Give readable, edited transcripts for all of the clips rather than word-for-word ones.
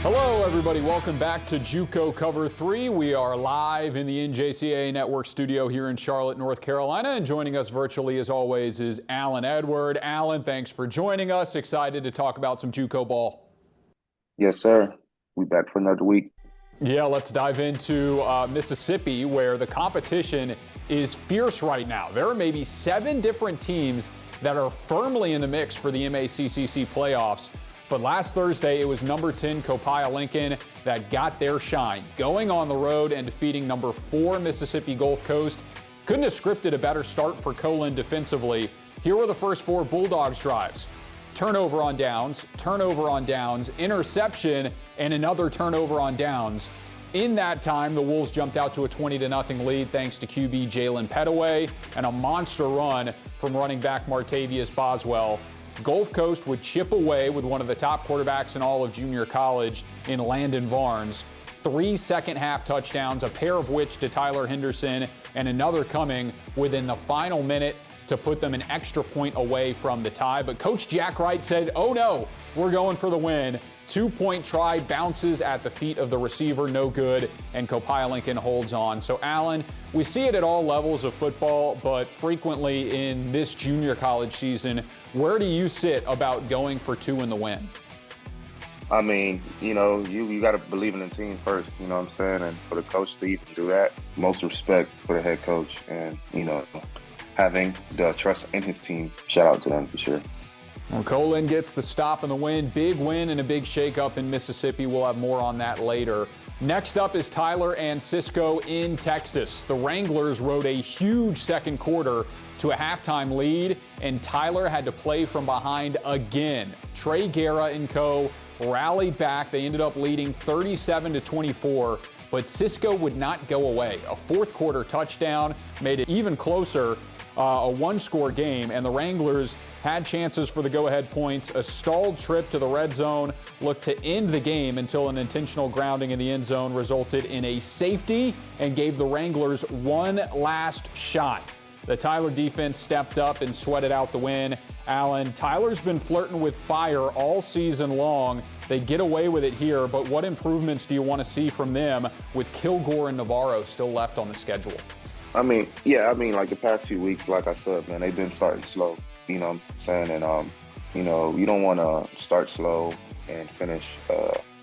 Hello, everybody. Welcome back to JUCO Cover 3. We are live in the NJCAA Network studio here in Charlotte, North Carolina. And joining us virtually, as always, is Alin Edward. Alin, thanks for joining us. Excited to talk about some JUCO ball. Yes, sir. We back for another week. Yeah, let's dive into Mississippi, where the competition is fierce right now. There are maybe 7 different teams that are firmly in the mix for the MACCC playoffs. But last Thursday, it was number 10 Copiah Lincoln that got their shine, going on the road and defeating number 4 Mississippi Gulf Coast. Couldn't have scripted a better start for Colin defensively. Here were the first 4 Bulldogs drives. Turnover on downs, interception, and another turnover on downs. In that time, the Wolves jumped out to a 20-0 lead thanks to QB Jalen Pettaway and a monster run from running back Martavius Boswell. Gulf Coast would chip away with one of the top quarterbacks in all of junior college in Landon Barnes. 3 second-half touchdowns, a pair of which to Tyler Henderson, and another coming within the final minute to put them an extra point away from the tie. But Coach Jack Wright said, oh no, we're going for the win. 2-point try bounces at the feet of the receiver, no good, and Copiah Lincoln holds on. So, Alin, we see it at all levels of football, but frequently in this junior college season, where do you sit about going for 2 in the win? I mean, you got to believe in the team first, you know what I'm saying? And for the coach to even do that, most respect for the head coach and, having the trust in his team. Shout out to them for sure. Well, Colin gets the stop and the win. Big win and a big shakeup in Mississippi. We'll have more on that later. Next up is Tyler and Cisco in Texas. The Wranglers rode a huge second quarter to a halftime lead, and Tyler had to play from behind again. Trey Guerra and co. rallied back. They ended up leading 37-24, but Cisco would not go away. A fourth quarter touchdown made it even closer, a one-score game, and the Wranglers had chances for the go-ahead points. A stalled trip to the red zone looked to end the game until an intentional grounding in the end zone resulted in a safety and gave the Wranglers one last shot. The Tyler defense stepped up and sweated out the win. Alin, Tyler's been flirting with fire all season long. They get away with it here, but what improvements do you want to see from them with Kilgore and Navarro still left on the schedule? Like the past few weeks, like I said, man, they've been starting slow, you know what I'm saying? And, you don't want to start slow and finish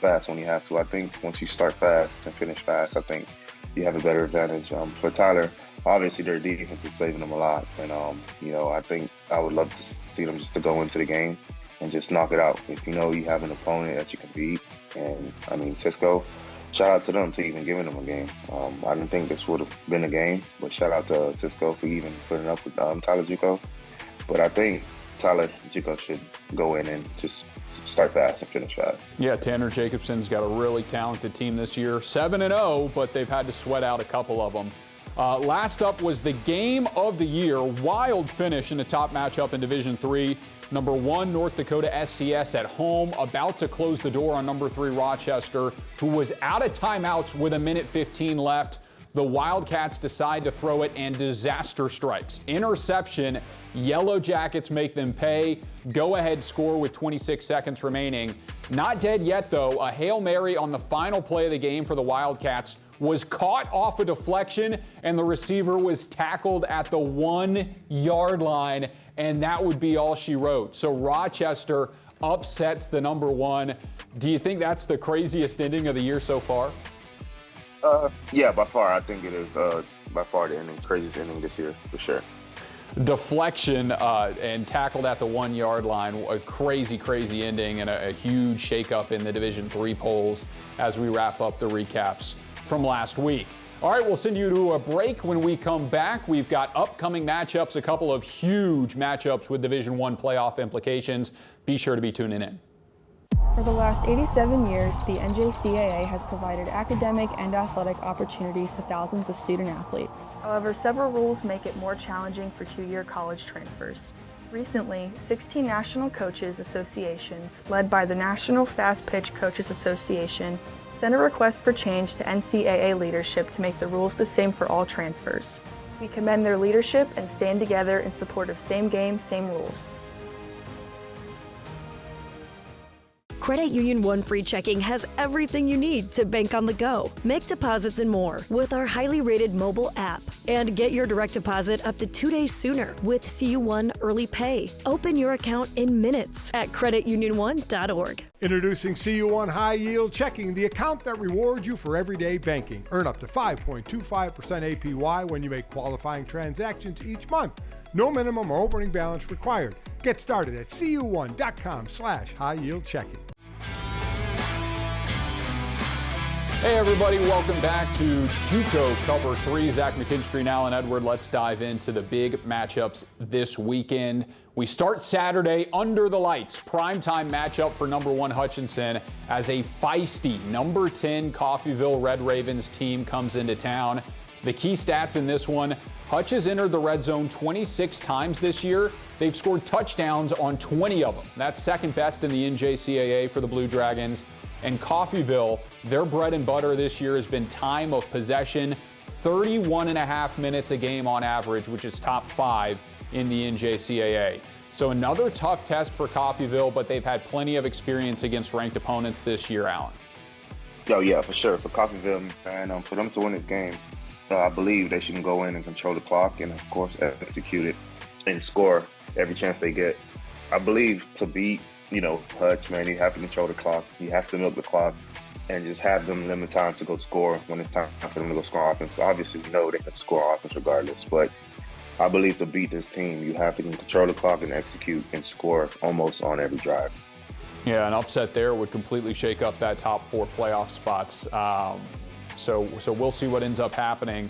fast when you have to. I think once you start fast and finish fast, I think you have a better advantage. For Tyler, obviously their defense is saving them a lot. And, I think I would love to see them just to go into the game and just knock it out. If you have an opponent that you can beat, and, Cisco, shout out to them to even giving them a game. I didn't think this would have been a game, but shout out to Cisco for even putting up with Tyler JUCO. But I think Tyler JUCO should go in and just start fast and finish fast. Yeah, Tanner Jacobson's got a really talented team this year. 7-0, but they've had to sweat out a couple of them. Last up was the game of the year. Wild finish in the top matchup in Division III. Number 1, North Dakota SCS at home, about to close the door on number 3, Rochester, who was out of timeouts with 1:15 left. The Wildcats decide to throw it, and disaster strikes. Interception. Yellow Jackets make them pay. Go-ahead score with 26 seconds remaining. Not dead yet, though. A Hail Mary on the final play of the game for the Wildcats was caught off a deflection, and the receiver was tackled at the 1-yard line, and that would be all she wrote. So Rochester upsets the number 1. Do you think that's the craziest ending of the year so far? Yeah, by far. I think it is by far the craziest ending this year, for sure. Deflection and tackled at the 1-yard line. A crazy, crazy ending and a huge shakeup in the Division III polls as we wrap up the recaps from last week. All right, we'll send you to a break. When we come back, we've got upcoming matchups, a couple of huge matchups with Division I playoff implications. Be sure to be tuning in. For the last 87 years, the NJCAA has provided academic and athletic opportunities to thousands of student athletes. However, several rules make it more challenging for two-year college transfers. Recently, 16 national coaches associations, led by the National Fast Pitch Coaches Association, sent a request for change to NCAA leadership to make the rules the same for all transfers. We commend their leadership and stand together in support of same game, same rules. Credit Union One Free Checking has everything you need to bank on the go, make deposits and more with our highly rated mobile app. And get your direct deposit up to 2 days sooner with CU1 Early Pay. Open your account in minutes at creditunion1.org. Introducing CU1 High Yield Checking, the account that rewards you for everyday banking. Earn up to 5.25% APY when you make qualifying transactions each month. No minimum or opening balance required. Get started at cu1.com/high yield checking. Hey everybody, welcome back to JUCO Cover 3. Zach McKinstry and Alin Edward. Let's dive into the big matchups this weekend. We start Saturday under the lights. Primetime matchup for number 1 Hutchinson as a feisty number 10 Coffeyville Red Ravens team comes into town. The key stats in this one, Hutch has entered the red zone 26 times this year. They've scored touchdowns on 20 of them. That's second best in the NJCAA for the Blue Dragons. And Coffeyville, their bread and butter this year has been time of possession, 31.5 minutes a game on average, which is top 5 in the NJCAA. So another tough test for Coffeyville, but they've had plenty of experience against ranked opponents this year, Alin. Oh, yeah, for sure. For Coffeyville, and for them to win this game, I believe they should go in and control the clock and, of course, execute it and score every chance they get. I believe to beat, Hutch, man, you have to control the clock. You have to milk the clock and just have them limit time to go score when it's time for them to go score offense. Obviously, we know they can score offense regardless, but I believe to beat this team, you have to control the clock and execute and score almost on every drive. Yeah, an upset there would completely shake up that top 4 playoff spots. So we'll see what ends up happening.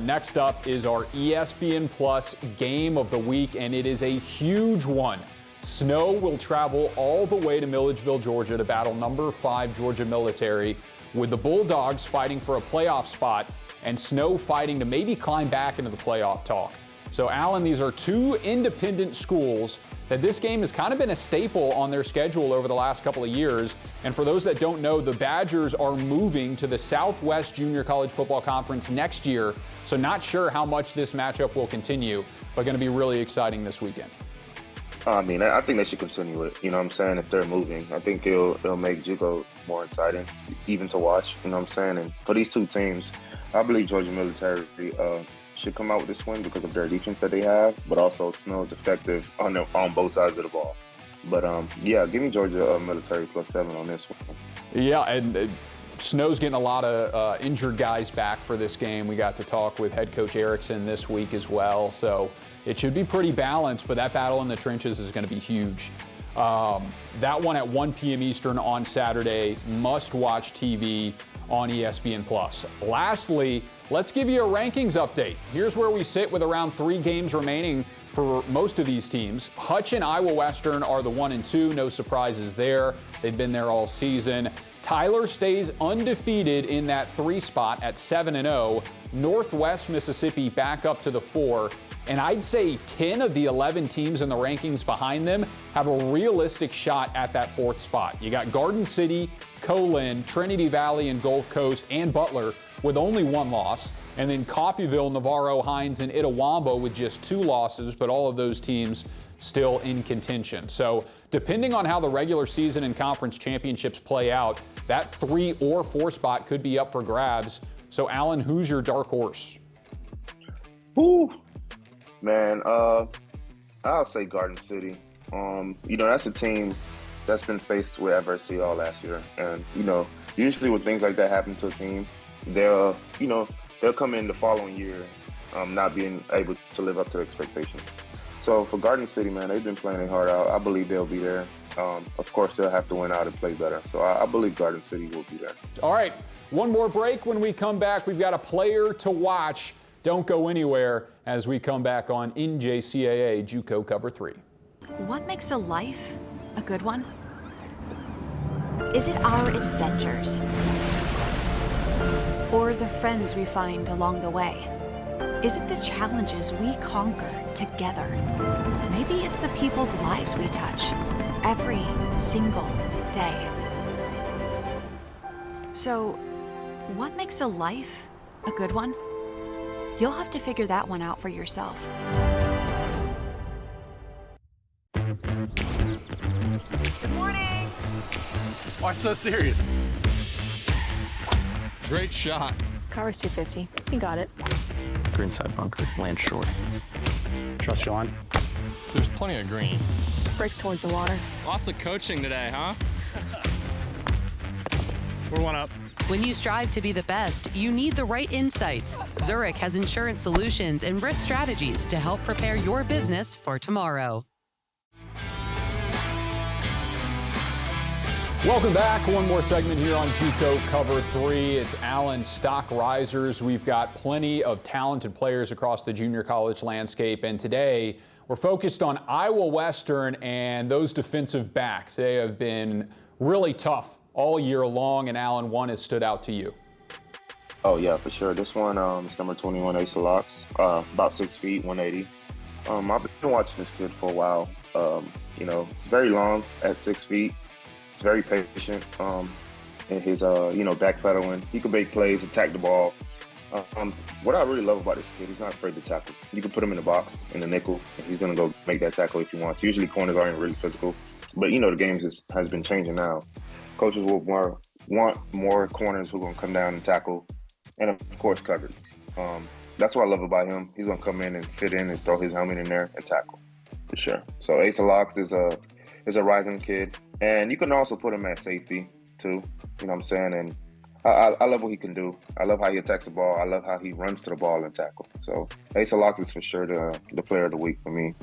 Next up is our ESPN Plus game of the week, and it is a huge one. Snow will travel all the way to Milledgeville, Georgia to battle number 5 Georgia Military, with the Bulldogs fighting for a playoff spot and Snow fighting to maybe climb back into the playoff talk. So, Alin, these are 2 independent schools that this game has kind of been a staple on their schedule over the last couple of years. And for those that don't know, the Badgers are moving to the Southwest Junior College Football Conference next year. So not sure how much this matchup will continue, but going to be really exciting this weekend. I mean, I think they should continue it. You know what I'm saying? If they're moving, I think it'll make JUCO more exciting, even to watch. You know what I'm saying? And for these 2 teams, I believe Georgia Military should come out with this win because of their defense that they have, but also Snow is effective on both sides of the ball. But yeah, give me Georgia Military +7 on this one. Yeah, and Snow's getting a lot of injured guys back for this game. We got to talk with head coach Erickson this week as well, so it should be pretty balanced, but that battle in the trenches is going to be huge. That one at 1 p.m. Eastern on Saturday, must-watch TV on ESPN+. Lastly, let's give you a rankings update. Here's where we sit with around 3 games remaining for most of these teams. Hutch and Iowa Western are the 1 and 2, no surprises there. They've been there all season. Tyler stays undefeated in that 3 spot at 7-0. Northwest Mississippi back up to the 4. And I'd say 10 of the 11 teams in the rankings behind them have a realistic shot at that 4th spot. You got Garden City, Colin, Trinity Valley, and Gulf Coast, and Butler with only 1 loss. And then Coffeyville, Navarro, Hines, and Itawamba with just 2 losses, but all of those teams still in contention. So depending on how the regular season and conference championships play out, that 3 or 4 spot could be up for grabs. So Alin, who's your dark horse? Ooh. Man, I'll say Garden City. That's a team that's been faced with adversity all last year. And, usually when things like that happen to a team, they'll come in the following year not being able to live up to expectations. So for Garden City, man, they've been playing hard out. I believe they'll be there. Of course, they'll have to win out and play better. So I believe Garden City will be there. All right, one more break. When we come back, we've got a player to watch. Don't go anywhere as we come back on NJCAA JUCO Cover 3. What makes a life a good one? Is it our adventures? Or the friends we find along the way? Is it the challenges we conquer together? Maybe it's the people's lives we touch every single day. So, what makes a life a good one? You'll have to figure that one out for yourself. Good morning. Why so serious? Great shot. Car's 250. You got it. Greenside bunker, land short. Trust your line. There's plenty of green. Breaks towards the water. Lots of coaching today, huh? We're one up. When you strive to be the best, you need the right insights. Zurich has insurance solutions and risk strategies to help prepare your business for tomorrow. Welcome back. One more segment here on JUCO Cover 3. It's Alin Stock Risers. We've got plenty of talented players across the junior college landscape, and today we're focused on Iowa Western and those defensive backs. They have been really tough all year long, and Alin, one has stood out to you. Oh yeah, for sure. This one is number 21, Asa Locks, about 6 feet, 180. I've been watching this kid for a while. Very long at 6 feet. He's very patient in his, backpedaling. He can make plays, attack the ball. What I really love about this kid, he's not afraid to tackle. You can put him in the box, in the nickel, and he's going to go make that tackle if he wants. Usually corners aren't really physical, but the game has been changing now. Coaches will want more corners who are going to come down and tackle, and of course covered. That's what I love about him. He's going to come in and fit in and throw his helmet in there and tackle, for sure. So Asa Locks is a rising kid, and you can also put him at safety too. You know what I'm saying? And I love what he can do. I love how he attacks the ball. I love how he runs to the ball and tackle. So Asa Locks is for sure the player of the week for me,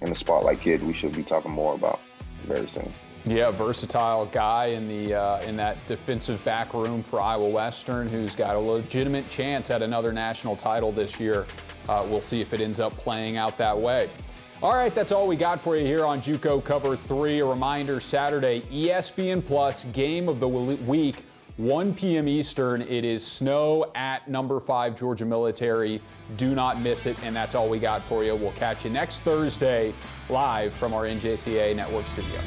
and the spotlight kid we should be talking more about very soon. Yeah, versatile guy in that defensive back room for Iowa Western, who's got a legitimate chance at another national title this year. We'll see if it ends up playing out that way. All right, that's all we got for you here on JUCO Cover 3. A reminder, Saturday, ESPN Plus Game of the Week, 1 p.m. Eastern. It is snow at number 5 Georgia Military. Do not miss it, and that's all we got for you. We'll catch you next Thursday live from our NJCAA Network studio.